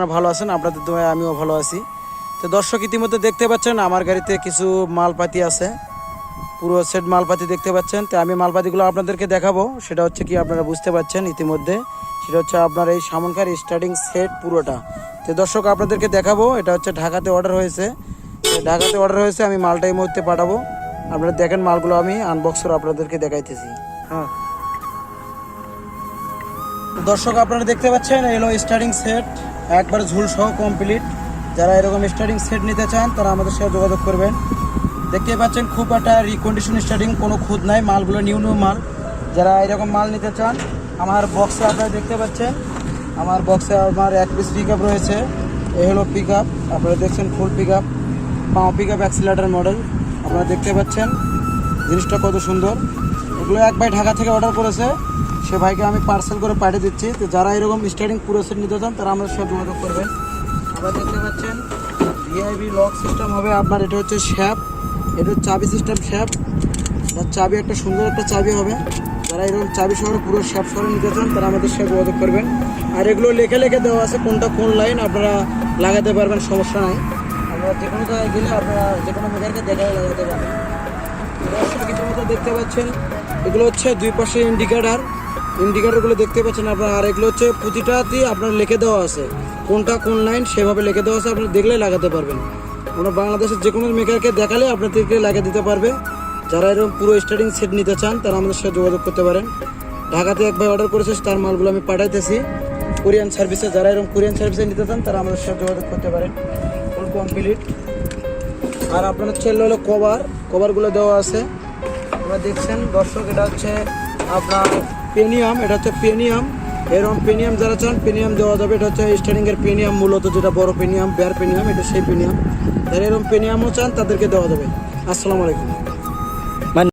আপনারা ভালো আছেন, আপনাদের দোয়ায় আমিও ভালো আছি। তো দর্শক ইতিমধ্যে দেখতে পাচ্ছেন আমার গাড়িতে কিছু মালপাতি আছে, পুরো সেট মালপাতি দেখতে পাচ্ছেন। তো আমি মালপাতিগুলো আপনাদেরকে দেখাবো, সেটা হচ্ছে কি আপনারা বুঝতে পারছেন ইতিমধ্যে, সেটা হচ্ছে আপনার এই সামনকার স্টার্টিং সেট পুরোটা। তো দর্শক আপনাদেরকে দেখাবো, এটা হচ্ছে ঢাকাতে অর্ডার হয়েছে। ঢাকাতে অর্ডার হয়েছে, আমি মালটা এই মুহূর্তে পাঠাবো। আপনারা দেখেন মালগুলো আমি আনবক্স করে আপনাদেরকে দেখাইতেছি। হ্যাঁ দর্শক আপনারা দেখতে পাচ্ছেন এলো স্টার্টিং সেট, একবার ঝুল সহ কমপ্লিট। যারা এরকম স্টার্টিং সেট নিতে চান তারা আমাদের সাথে যোগাযোগ করবেন। দেখতে পাচ্ছেন খুব একটা রিকন্ডিশন স্টার্টিং, কোনো খুদ নাই, মালগুলো নিউ নিউ মাল। যারা এরকম মাল নিতে চান আমার বক্সে আপনারা দেখতে পাচ্ছেন, আমার বক্সে আমার এক পিস পিক আপ রয়েছে। এই হলো পিক আপ, আপনারা দেখছেন ফুল পিক আপ, পাও পিক আপ অ্যাক্সিলারেটর মডেল। আপনারা দেখতে পাচ্ছেন জিনিসটা কত সুন্দর। এগুলো এক ভাই ঢাকা থেকে অর্ডার করেছে, সে ভাইকে আমি পার্সেল করে পাঠিয়ে দিচ্ছি। তো যারা এরকম স্টার্টিং পুরো সেট নিতে চান তারা আমাদের সাথে যোগাযোগ করবেন। আপনারা দেখতে পাচ্ছেন ভিআইপি লক সিস্টেম হবে আপনার, এটা হচ্ছে শ্যাপ, এটা হচ্ছে চাবি সিস্টেম শ্যাপ। তার চাবি একটা সুন্দর একটা চাবি হবে। যারা এরকম চাবি সহ পুরো শ্যাপ সহ নিতে চান তারা আমাদের সাথে যোগাযোগ করবেন। আর এগুলো লেখে লেখে দেওয়া আছে কোনটা কোন লাইন, আপনারা লাগাতে পারবেন, সমস্যা নাই। আপনারা যে কোনো জায়গায় গেলে আপনারা যে কোনো মেকারকে দেখে লাগাতে পারবেন। মতো দেখতে পাচ্ছেন এগুলো হচ্ছে দুই পাশে ইন্ডিকেটারগুলো দেখতে পাচ্ছেন আপনারা। আর এগুলো হচ্ছে প্রতিটাতেই আপনার লিখে দেওয়া আছে কোনটা কোন লাইন, সেভাবে লিখে দেওয়া আছে, আপনারা দেখলে লাগাতে পারবেন। আমরা বাংলাদেশের যে কোনো মেকারকে দেখালে আপনাদেরকে লাগিয়ে দিতে পারবে। যারা এরকম পুরো স্টার্টিং সেট নিতে চান তারা আমাদের সাথে যোগাযোগ করতে পারেন। ঢাকাতে এক ভাই অর্ডার করেছে, তার মালগুলো আমি পাঠাইতেছি কোরিয়ান সার্ভিসে। যারা এরকম কোরিয়ান সার্ভিসে নিতে চান তারা আমাদের সাথে যোগাযোগ করতে পারেন, ফুল কমপ্লিট। আর আপনার হচ্ছে হলো কভারগুলো দেওয়া আছে, আপনারা দেখছেন দর্শক। এটা হচ্ছে আপনার পেনিয়াম, এটা হচ্ছে পেনিয়াম। এরকম পেনিয়াম যারা চান পেনিয়াম দেওয়া যাবে। এটা হচ্ছে স্টার্টিংয়ের পেনিয়াম, মূলত যেটা বড় পেনিয়াম, বেয়ার পেনিয়াম, এটা সেই পেনিয়াম। যারা এরকম পেনিয়ামও চান তাদেরকে দেওয়া যাবে। আসসালামু আলাইকুম।